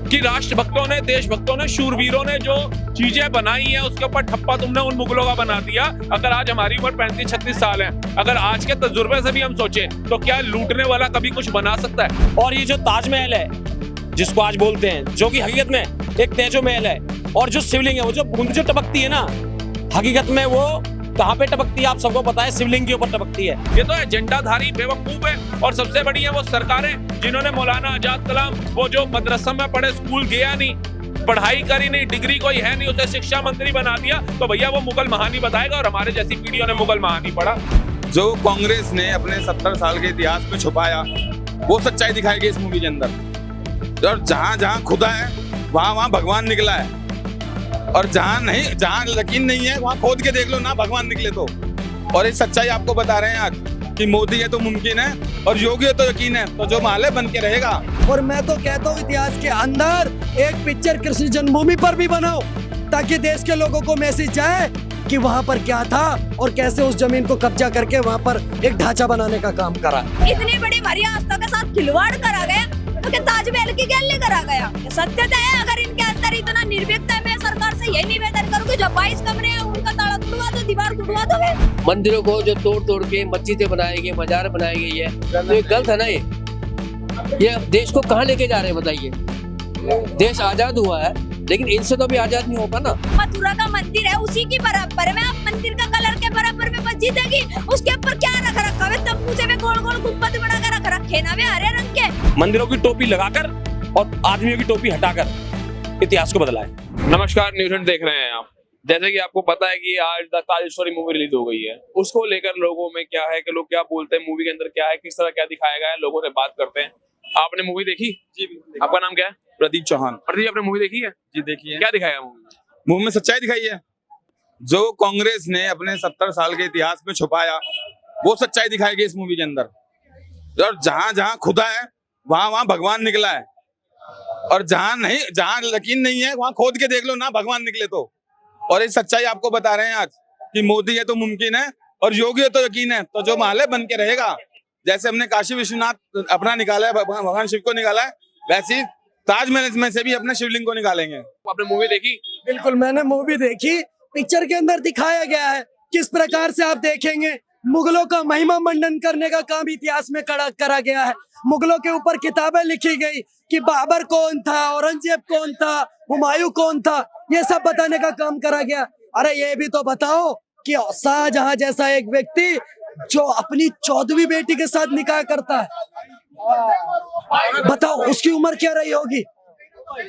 कि राष्ट्रभक्तों ने, देशभक्तों ने, शूरवीरों ने जो चीजें बनाई हैं उसके ऊपर ठप्पा तुमने उन मुगलों का बना दिया। अगर आज हमारी उम्र 35-36 साल है, अगर आज के तजुर्बे से भी हम सोचें तो क्या लूटने वाला कभी कुछ बना सकता है? और ये जो ताजमहल है जिसको आज बोलते हैं, जो कि हकीकत में एक तेजो महल है, और जो शिवलिंग है वो जो बूंद जो टपकती है ना, हकीकत में वो कहाँ पे टपकती है आप सबको पता है, शिवलिंग के ऊपर टपकती है। ये तो एजेंडाधारी बेवकूफ है। और सबसे बड़ी है वो सरकारें जिन्होंने मौलाना आजाद कलाम, वो जो मदरसा में पढ़े, स्कूल गया नहीं, पढ़ाई करी नहीं, डिग्री कोई है नहीं, उसे शिक्षा मंत्री बना दिया। तो भैया वो मुगल महानी बताएगा और हमारे जैसी पीढ़ियों ने मुगल महानी पढ़ा। जो कांग्रेस ने अपने 70 साल के इतिहास में छुपाया वो सच्चाई दिखाएगी इस मूवी के अंदर। और जहाँ जहाँ खुदा है वहाँ वहाँ भगवान निकला है, और जहाँ नहीं, जहाँ यकीन नहीं है वहाँ खोद के देख लो ना, भगवान निकले तो। और ये सच्चाई आपको बता रहे हैं आज कि मोदी है तो मुमकिन है और योगी है तो यकीन है, तो जो माले बन के रहेगा। और मैं तो कहता हूँ इतिहास के अंदर एक पिक्चर कृष्ण जन्मभूमि पर भी बनाओ, ताकि देश के लोगों को मैसेज जाए कि वहाँ पर क्या था और कैसे उस जमीन को कब्जा करके वहाँ पर एक ढांचा बनाने का काम करा। इतनी बड़ी भारी आस्था के साथ खिलवाड़ करा गया तो क्या ताजमहल की गैलरी करा गया? सत्यता है अगर इनके अंदर इतना निर्भीकता है, मैं सरकार से यही निवेदन करूंगी, जो 22 कमरे हैं उनका ताला तोड़वा दो, दीवार तोड़वा दो। मंदिरों को जो तोड़ तोड़ के मस्जिदें बनाई गई, मजार बनाई गई है, तो ये गलत है ना। ये देश को कहाँ लेके जा रहे हैं बताइए। देश आजाद हुआ है लेकिन इनसे तो अभी आजाद नहीं होगा ना। मथुरा का मंदिर है उसी की बराबर में, आप मंदिर का कलर के बराबर में मस्जिद है, उसके ऊपर क्या रख रखा है? तंबू से गोल गोल गुंबद बना कर रख रखे ना वे हरे रंग के। मंदिरों की टोपी लगाकर और आदमियों की टोपी हटाकर इतिहास को बदला है। नमस्कार, न्यूज़ हंट देख रहे हैं आप। जैसे कि आपको पता है कि आज the Taj story movie release हो गई है, उसको लेकर लोगों में क्या है कि लोग क्या बोलते हैं, मूवी के अंदर क्या है, किस तरह क्या दिखाया गया है, लोगों से बात करते हैं। आपने मूवी देखी? जी बिल्कुल। आपका नाम क्या है? प्रदीप चौहान। प्रदीप, आपने मूवी देखी है? जी देखिए। क्या दिखाया मूवी में? मूवी में सच्चाई दिखाई है। जो कांग्रेस ने अपने 70 साल के इतिहास में छुपाया वो सच्चाई दिखाएगी इस मूवी के अंदर। और जहाँ जहाँ खुदा है वहाँ वहाँ भगवान निकला है, और जहाँ नहीं, जहाँ यकीन नहीं है वहाँ खोद के देख लो ना, भगवान निकले तो। और ये सच्चाई आपको बता रहे हैं आज कि मोदी है तो मुमकिन है और योगी है तो यकीन है, तो जो माले बन के रहेगा। जैसे हमने काशी विश्वनाथ अपना निकाला है, भगवान शिव को निकाला है, वैसे ही ताजमहल में से भी अपने शिवलिंग को निकालेंगे। आपने मूवी देखी? बिल्कुल, मैंने मूवी देखी। पिक्चर के अंदर दिखाया गया है किस प्रकार से आप देखेंगे मुगलों का महिमा मंडन करने का काम इतिहास में करा गया है। मुगलों के ऊपर किताबें लिखी गई कि बाबर कौन था, औरंगजेब कौन था, हुमायूं कौन था, ये सब बताने का काम करा गया। अरे ये भी तो बताओ कि शाहजहां जैसा एक व्यक्ति जो अपनी 14वीं बेटी के साथ निकाह करता है, बताओ उसकी उम्र क्या रही होगी?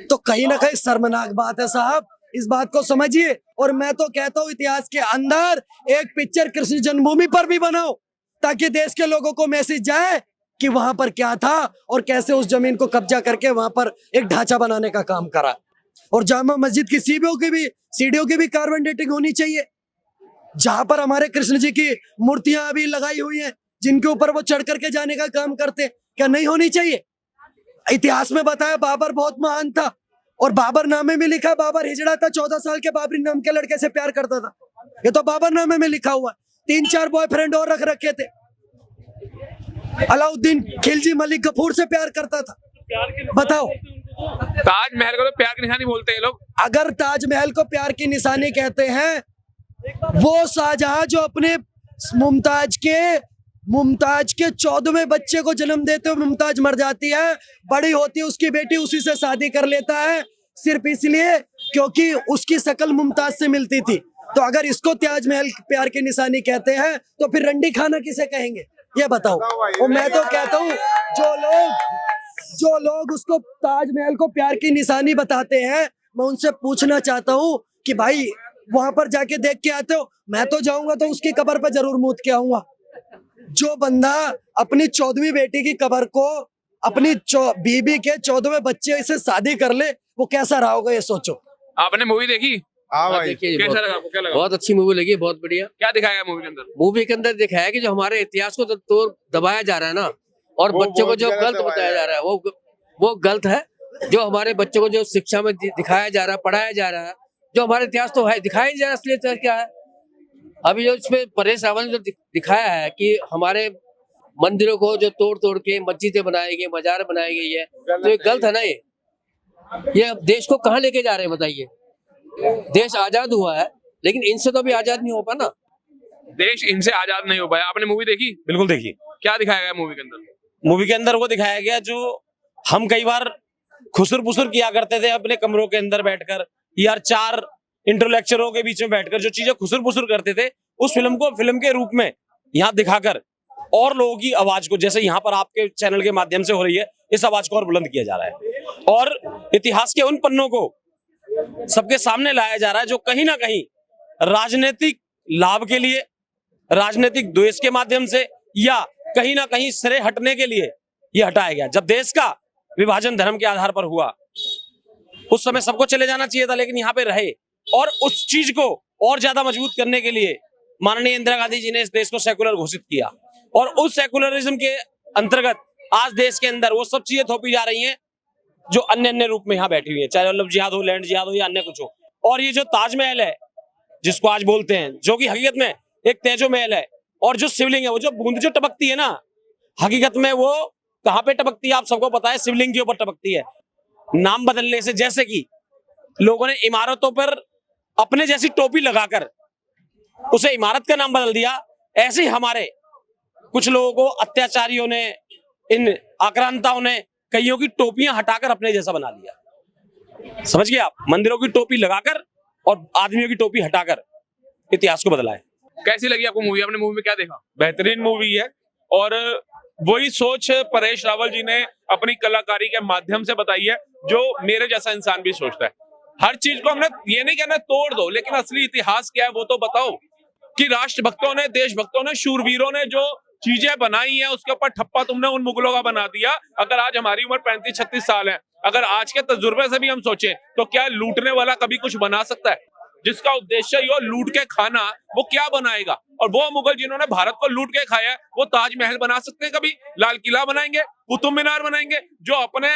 तो कहीं ना कहीं शर्मनाक बात है साहब, इस बात को समझिए। और मैं तो कहता हूँ इतिहास के अंदर एक पिक्चर कृष्ण जन्मभूमि पर भी बनाओ, ताकि देश के लोगों को मैसेज जाए कि वहां पर क्या था और कैसे उस जमीन को कब्जा करके वहां पर एक ढांचा बनाने का काम करा। और जामा मस्जिद की सीढ़ियों की भी कार्बन डेटिंग होनी चाहिए, जहां पर हमारे कृष्ण जी की मूर्तियां अभी लगाई हुई हैं, जिनके ऊपर वो चढ़ करके जाने का काम करते, क्या नहीं होनी चाहिए? इतिहास में बताया बाबर बहुत महान था, और बाबर नामे में लिखा बाबर हिजड़ा था, 14 साल के बाबरी नाम के लड़के से प्यार करता था। ये तो बाबर नामे में लिखा हुआ। 3-4 बॉयफ्रेंड और रख रखे थे। अलाउद्दीन खिलजी मलिक गफूर से प्यार करता था। बताओ, ताजमहल को तो प्यार की निशानी बोलते हैं लोग। अगर ताजमहल को प्यार की निशानी कहते हैं, वो शाहजहां जो अपने मुमताज के 14वें बच्चे को जन्म देते हुए मुमताज मर जाती है, बड़ी होती है उसकी बेटी उसी से शादी कर लेता है, सिर्फ इसलिए क्योंकि उसकी शकल मुमताज से मिलती थी। तो अगर इसको ताजमहल प्यार की निशानी कहते हैं तो फिर रंडी खाना किसे कहेंगे, ये बताओ। और मैं तो कहता हूँ जो लोग उसको ताजमहल को प्यार की निशानी बताते हैं, मैं उनसे पूछना चाहता हूँ कि भाई वहां पर जाके देख के आते हो? मैं तो जाऊंगा तो उसकी कब्र पे जरूर मूत के आऊंगा। जो बंदा अपनी 14वीं बेटी की कब्र को अपनी बीबी के 14वें बच्चे से शादी कर ले, वो कैसा रहा होगा ये सोचो। आपने मूवी देखी? हाँ भाई। कैसा लगा आपको? क्या लगा? बहुत अच्छी मूवी लगी, बहुत बढ़िया। क्या दिखाया मूवी के अंदर? मूवी के अंदर दिखाया है कि जो हमारे इतिहास को तो दबाया जा रहा है ना, और बच्चों को जो गलत बताया जा रहा है वो गलत है। जो हमारे बच्चों को जो शिक्षा में दिखाया जा रहा है, पढ़ाया जा रहा है, जो हमारे इतिहास तो है दिखाया जा रहा है, असलियत क्या है। अभी जो इसमें परेश रावल ने जो दिखाया है कि हमारे मंदिरों को जो तोड़ तोड़ के मस्जिदें बनाई गई, मजार बनाई गई है, तो ये गलत है ना। ये अब देश को कहाँ लेके जा रहे हैं बताइए। देश आजाद हुआ है लेकिन इनसे तो अभी आजाद नहीं हो पा ना। देश इनसे आजाद नहीं हो पाया। आपने मूवी देखी? बिल्कुल देखिए। क्या दिखाया गया मूवी के अंदर? मूवी के अंदर वो दिखाया गया जो हम कई बार खुसुर पुसुर किया करते थे अपने कमरों के अंदर बैठकर, या चार इंटेलेक्चुअलों के बीच में बैठकर जो चीजें खुसुर पुसुर करते थे, उस फिल्म को फिल्म के रूप में यहाँ दिखाकर और लोगों की आवाज को, जैसे यहाँ पर आपके चैनल के माध्यम से हो रही है, इस आवाज को और बुलंद किया जा रहा है और इतिहास के उन पन्नों को सबके सामने लाया जा रहा है जो कहीं ना कहीं राजनीतिक लाभ के लिए, राजनीतिक द्वेष के माध्यम से, या कहीं ना कहीं सिरे हटने के लिए ये हटाया गया। जब देश का विभाजन धर्म के आधार पर हुआ उस समय सबको चले जाना चाहिए था, लेकिन यहाँ पे रहे, और उस चीज को और ज्यादा मजबूत करने के लिए माननीय इंदिरा गांधी जी ने इस देश को सेकुलर घोषित किया, और उस सेकुलरिज्म के अंतर्गत आज देश के अंदर वो सब चीजें थोपी जा रही हैं जो अन्य अन्य रूप में यहाँ बैठी हुई है, चाहे वल्लभ जिहाद हो, लैंड जिहाद हो, या अन्य कुछ हो। और ये जो ताजमहल है जिसको आज बोलते हैं, जो कि हकीकत में एक तेजो महल है, और जो शिवलिंग है, वो जो बूंद जो टपकती है ना, हकीकत में वो कहाँ पे टपकती है आप सबको पता है, शिवलिंग के ऊपर टपकती है। नाम बदलने से, जैसे कि लोगों ने इमारतों पर अपने जैसी टोपी लगाकर उसे इमारत का नाम बदल दिया, ऐसे ही हमारे कुछ लोगों को अत्याचारियों ने, इन आक्रांताओं ने कईयों की टोपियां हटाकर अपने जैसा बना दिया। समझ गए आप? मंदिरों की टोपी लगाकर और आदमियों की टोपी हटाकर इतिहास को बदला है। कैसी लगी आपको मूवी? आपने मूवी में क्या देखा? बेहतरीन मूवी है, और वही सोच परेश रावल जी ने अपनी कलाकारी के माध्यम से बताई है जो मेरे जैसा इंसान भी सोचता है। हर चीज को हमने ये नहीं कहना तोड़ दो, लेकिन असली इतिहास क्या है वो तो बताओ, कि राष्ट्रभक्तों ने, देशभक्तों ने, शूरवीरों ने जो चीजें बनाई हैं उसके ऊपर ठप्पा तुमने उन मुगलों का बना दिया। अगर आज हमारी उम्र 35-36 साल है, अगर आज के तजुर्बे से भी हम सोचें तो क्या लूटने वाला कभी कुछ बना सकता है? जिसका उद्देश्य ही हो लूट के खाना, वो क्या बनाएगा? और वो मुगल जिन्होंने भारत को लूट के खाया है, वो ताजमहल बना सकते हैं कभी? लाल किला बनाएंगे? कुतुब मीनार बनाएंगे? जो अपने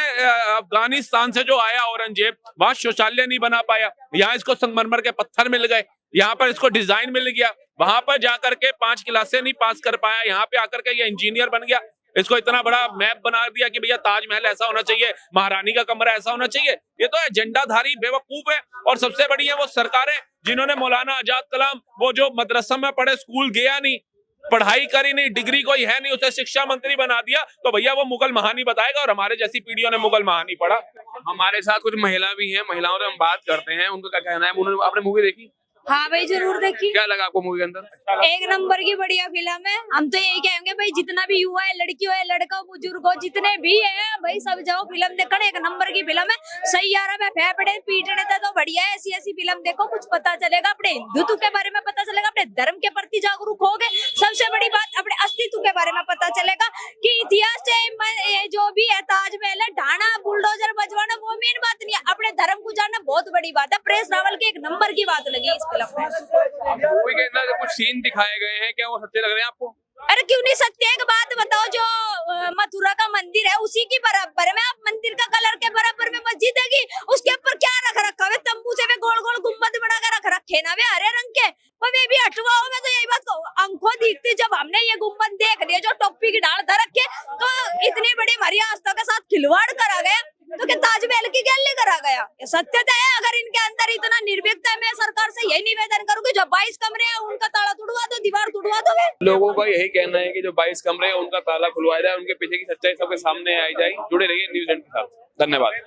अफगानिस्तान से जो आया औरंगजेब, वहां शौचालय नहीं बना पाया, यहाँ इसको संगमरमर के पत्थर मिल गए, यहाँ पर इसको डिजाइन मिल गया, वहां पर जाकर के 5 क्लासें नहीं पास कर पाया, यहाँ पे आकर के ये इंजीनियर बन गया, इसको इतना बड़ा मैप बना दिया कि भैया ताजमहल ऐसा होना चाहिए, महारानी का कमरा ऐसा होना चाहिए। ये तो एजेंडाधारी बेवकूफ है। और सबसे बड़ी है वो सरकारें जिन्होंने मौलाना आजाद कलाम, वो जो मदरसा में पढ़े, स्कूल गया नहीं, पढ़ाई करी नहीं, डिग्री कोई है नहीं, उसे शिक्षा मंत्री बना दिया, तो भैया वो मुगल महानी बताएगा। और हमारे जैसी पीढ़ियों ने मुगल महानी पढ़ा। हमारे साथ कुछ महिला भी हैं, महिलाओं से हम बात करते हैं, उनको क्या कहना है। आपने मूवी देखी? हाँ भाई जरूर देखी। क्या लगा आपको मूवी के अंदर? एक नंबर की बढ़िया फिल्म है। हम तो यही कहेंगे भाई, जितना भी युवा है, लड़की हो, लड़का हो, बुजुर्ग हो, जितने भी है भाई, सब जाओ फिल्म देखने। एक नंबर की फिल्म है। सही यार में फेफड़े पीटने थे तो बढ़िया है। ऐसी फिल्म देखो, कुछ पता चलेगा, अपने हिंदुत्व के बारे में पता चलेगा, अपने धर्म के प्रति जागरूक हो गए। सबसे बड़ी बात, अपने अस्तित्व के बारे में पता चलेगा कि इतिहास से जो भी है, ताजमहल है, ढाना, बुलडोजर बजवाना, वो मेन बात नहीं है। अपने धर्म को जानना बहुत बड़ी बात है। परेश रावल की एक नंबर की बात लगी इस फिल्म में। मूवी के अंदर कुछ सीन दिखाए गए हैं, क्या वो सच्चे लग रहे हैं आपको? अरे क्यों नहीं सकते? एक बात बताओ, जो मथुरा का मंदिर है उसी की बराबर में, आप मंदिर का कलर के बराबर में मस्जिद है, उसके ऊपर क्या रख रखा है? तंबू से गोल गोल गुम्बद बना के रख रखे ना वे हरे रंग के, वे भी हटवाओ। मैं तो यही बात कहूँ, आंखों दिखती जब हमने ये गुम्बद देख लिया जो टोपी की ढाल धर रखे, तो इतनी बड़ी हमारी आस्था के साथ खिलवाड़ करा गया, तो क्या ताजमहल की गैलरी करा गया? ये सत्यता है। अगर इनके अंदर इतना निर्भीकता है, मैं सरकार से यही निवेदन करूंगी, जो 22 कमरे हैं उनका ताला तुड़वा दो, दीवार तुड़वा दो। लोगों का यही कहना है कि जो 22 कमरे हैं उनका ताला खुलवाया जाए, उनके पीछे की सच्चाई सबके सामने आई जाए। जुड़े रहिए न्यूज़ एंड के साथ। धन्यवाद।